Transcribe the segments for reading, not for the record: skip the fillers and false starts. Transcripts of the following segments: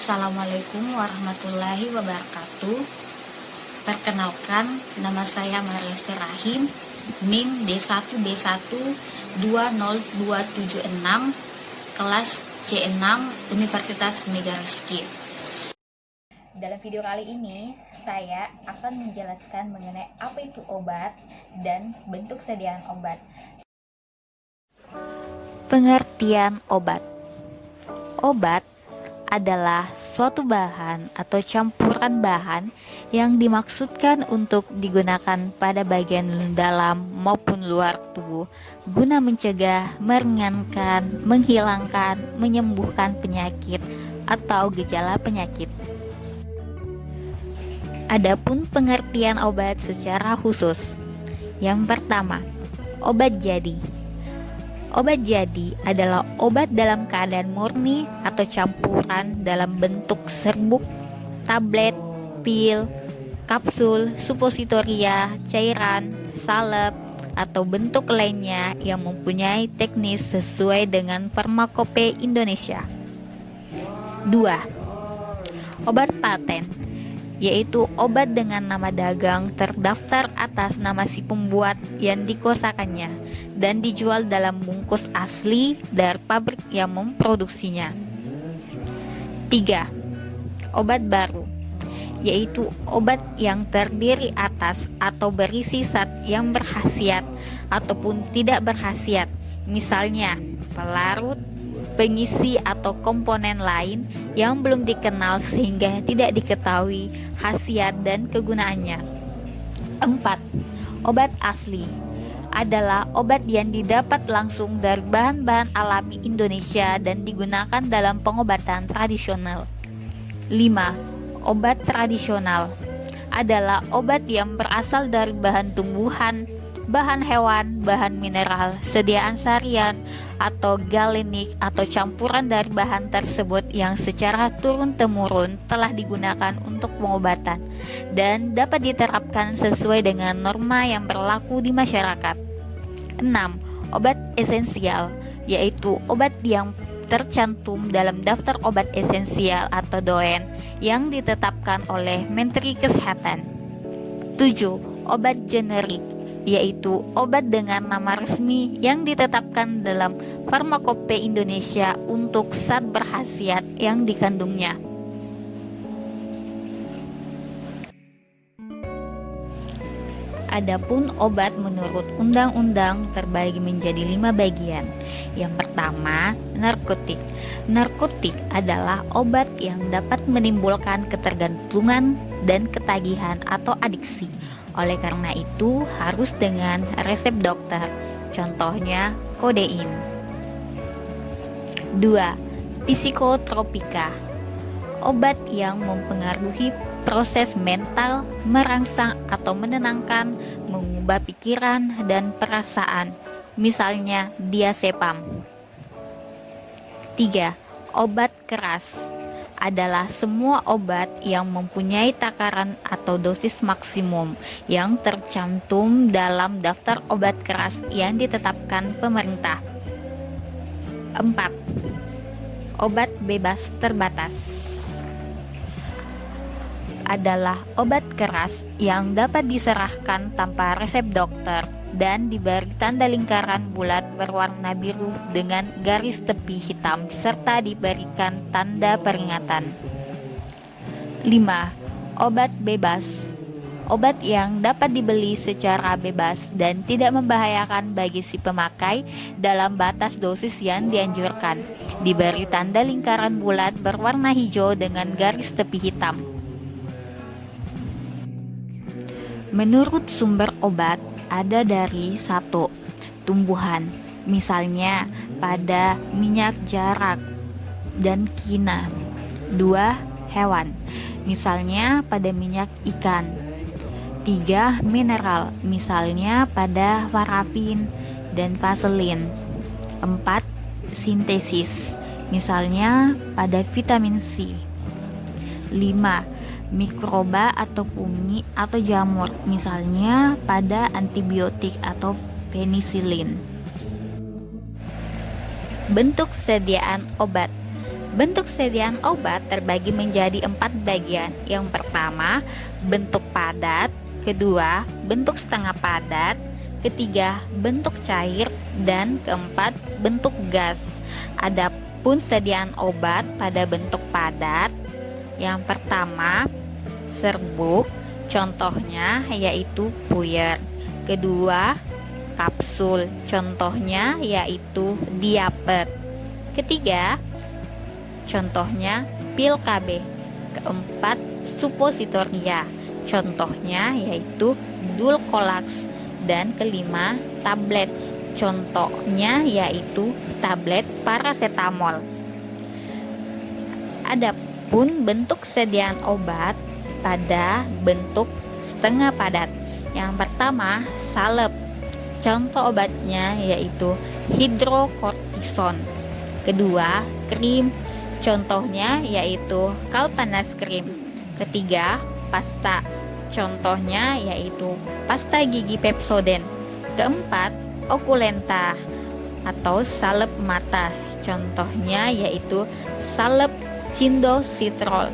Assalamualaikum warahmatullahi wabarakatuh. Perkenalkan, nama saya Mariesti Rahim, NIM D1D1 20276, kelas C6 Universitas Megariski. Dalam video kali ini, saya akan menjelaskan mengenai apa itu obat dan bentuk sediaan obat. Pengertian obat. Obat adalah suatu bahan atau campuran bahan yang dimaksudkan untuk digunakan pada bagian dalam maupun luar tubuh guna mencegah, meringankan, menghilangkan, menyembuhkan penyakit atau gejala penyakit. Adapun pengertian obat secara khusus. Yang pertama, obat jadi. Obat jadi adalah obat dalam keadaan murni atau campuran dalam bentuk serbuk, tablet, pil, kapsul, supositoria, cairan, salep, atau bentuk lainnya yang mempunyai teknis sesuai dengan Farmakope Indonesia. 2. Obat paten, yaitu obat dengan nama dagang terdaftar atas nama si pembuat yang dikuasakannya dan dijual dalam bungkus asli dari pabrik yang memproduksinya. 3. Obat baru, yaitu obat yang terdiri atas atau berisi zat yang berkhasiat ataupun tidak berkhasiat, misalnya pelarut, pengisi atau komponen lain yang belum dikenal sehingga tidak diketahui khasiat dan kegunaannya. 4. Obat asli adalah obat yang didapat langsung dari bahan-bahan alami Indonesia dan digunakan dalam pengobatan tradisional. 5. Obat tradisional adalah obat yang berasal dari bahan tumbuhan, bahan hewan, bahan mineral, sediaan seharian, atau galenik atau campuran dari bahan tersebut yang secara turun-temurun telah digunakan untuk pengobatan dan dapat diterapkan sesuai dengan norma yang berlaku di masyarakat. 6. Obat esensial, yaitu obat yang tercantum dalam daftar obat esensial atau DOEN yang ditetapkan oleh Menteri Kesehatan. 7. Obat generik, yaitu obat dengan nama resmi yang ditetapkan dalam Farmakope Indonesia untuk zat berkhasiat yang dikandungnya. Adapun obat menurut undang-undang terbagi menjadi 5 bagian. Yang pertama, narkotik. Narkotik adalah obat yang dapat menimbulkan ketergantungan dan ketagihan atau adiksi. Oleh karena itu, harus dengan resep dokter. Contohnya, kodein. 2. Psikotropika. Obat yang mempengaruhi proses mental, merangsang atau menenangkan, mengubah pikiran dan perasaan. Misalnya, diazepam. 3. Obat keras adalah semua obat yang mempunyai takaran atau dosis maksimum yang tercantum dalam daftar obat keras yang ditetapkan pemerintah. 4. Obat bebas terbatas adalah obat keras yang dapat diserahkan tanpa resep dokter dan diberi tanda lingkaran bulat berwarna biru dengan garis tepi hitam serta diberikan tanda peringatan. 5. Obat bebas. Obat yang dapat dibeli secara bebas dan tidak membahayakan bagi si pemakai dalam batas dosis yang dianjurkan. Diberi tanda lingkaran bulat berwarna hijau dengan garis tepi hitam. Menurut sumber obat ada dari 1. Tumbuhan, misalnya pada minyak jarak dan kina. 2. Hewan, misalnya pada minyak ikan. 3. Mineral, misalnya pada parafin dan vaselin. 4. Sintesis, misalnya pada vitamin C. 5. Mikroba atau fungi atau jamur, misalnya pada antibiotik atau penisilin. Bentuk sediaan obat. Bentuk sediaan obat terbagi menjadi 4 bagian. Yang pertama, bentuk padat. Kedua, bentuk setengah padat. Ketiga, bentuk cair. Dan keempat, bentuk gas. Adapun sediaan obat pada bentuk padat, yang pertama, serbuk. Contohnya yaitu puyer. Kedua, kapsul. Contohnya yaitu diapet. Ketiga, contohnya pil KB. Keempat, supositoria. Contohnya yaitu Dulcolax. Dan kelima, tablet. Contohnya yaitu tablet paracetamol. Adapun bentuk sediaan obat pada bentuk setengah padat. Yang pertama, salep. Contoh obatnya yaitu hidrokortison. Kedua, krim. Contohnya yaitu Kalpanas krim. Ketiga, pasta. Contohnya yaitu pasta gigi Pepsodent. Keempat, okulenta atau salep mata. Contohnya yaitu salep Cindositrol.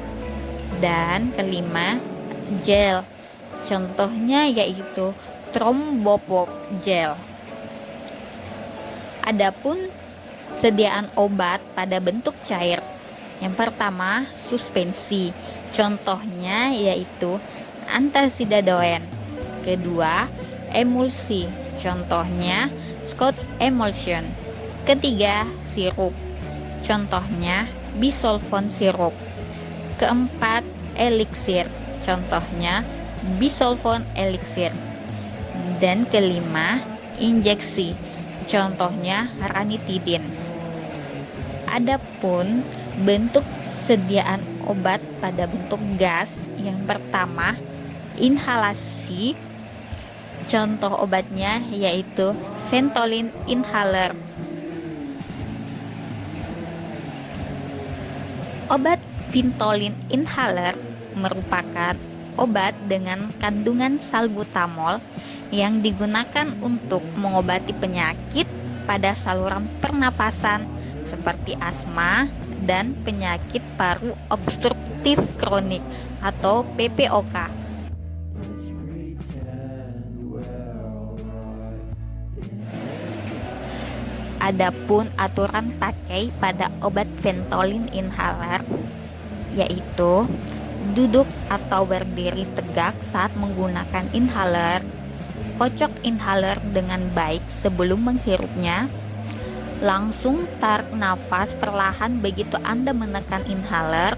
Dan kelima, gel. Contohnya yaitu Trombopop gel. Adapun sediaan obat pada bentuk cair. Yang pertama, suspensi. Contohnya yaitu antasidadoen. Kedua, emulsi. Contohnya Scotch emulsion. Ketiga, sirup. Contohnya bisolfon sirup. Keempat, eliksir. Contohnya bisolfon eliksir. Dan kelima, injeksi. Contohnya ranitidin. Adapun bentuk sediaan obat pada bentuk gas, yang pertama, inhalasi. Contoh obatnya yaitu Ventolin inhaler. Obat Ventolin inhaler merupakan obat dengan kandungan salbutamol yang digunakan untuk mengobati penyakit pada saluran pernapasan seperti asma dan penyakit paru obstruktif kronik atau PPOK. Adapun aturan pakai pada obat Ventolin inhaler yaitu duduk atau berdiri tegak saat menggunakan inhaler, kocok inhaler dengan baik sebelum menghirupnya, langsung tarik nafas perlahan begitu Anda menekan inhaler,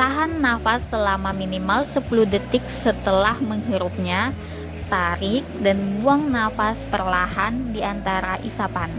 tahan nafas selama minimal 10 detik setelah menghirupnya, tarik dan buang nafas perlahan di antara isapan.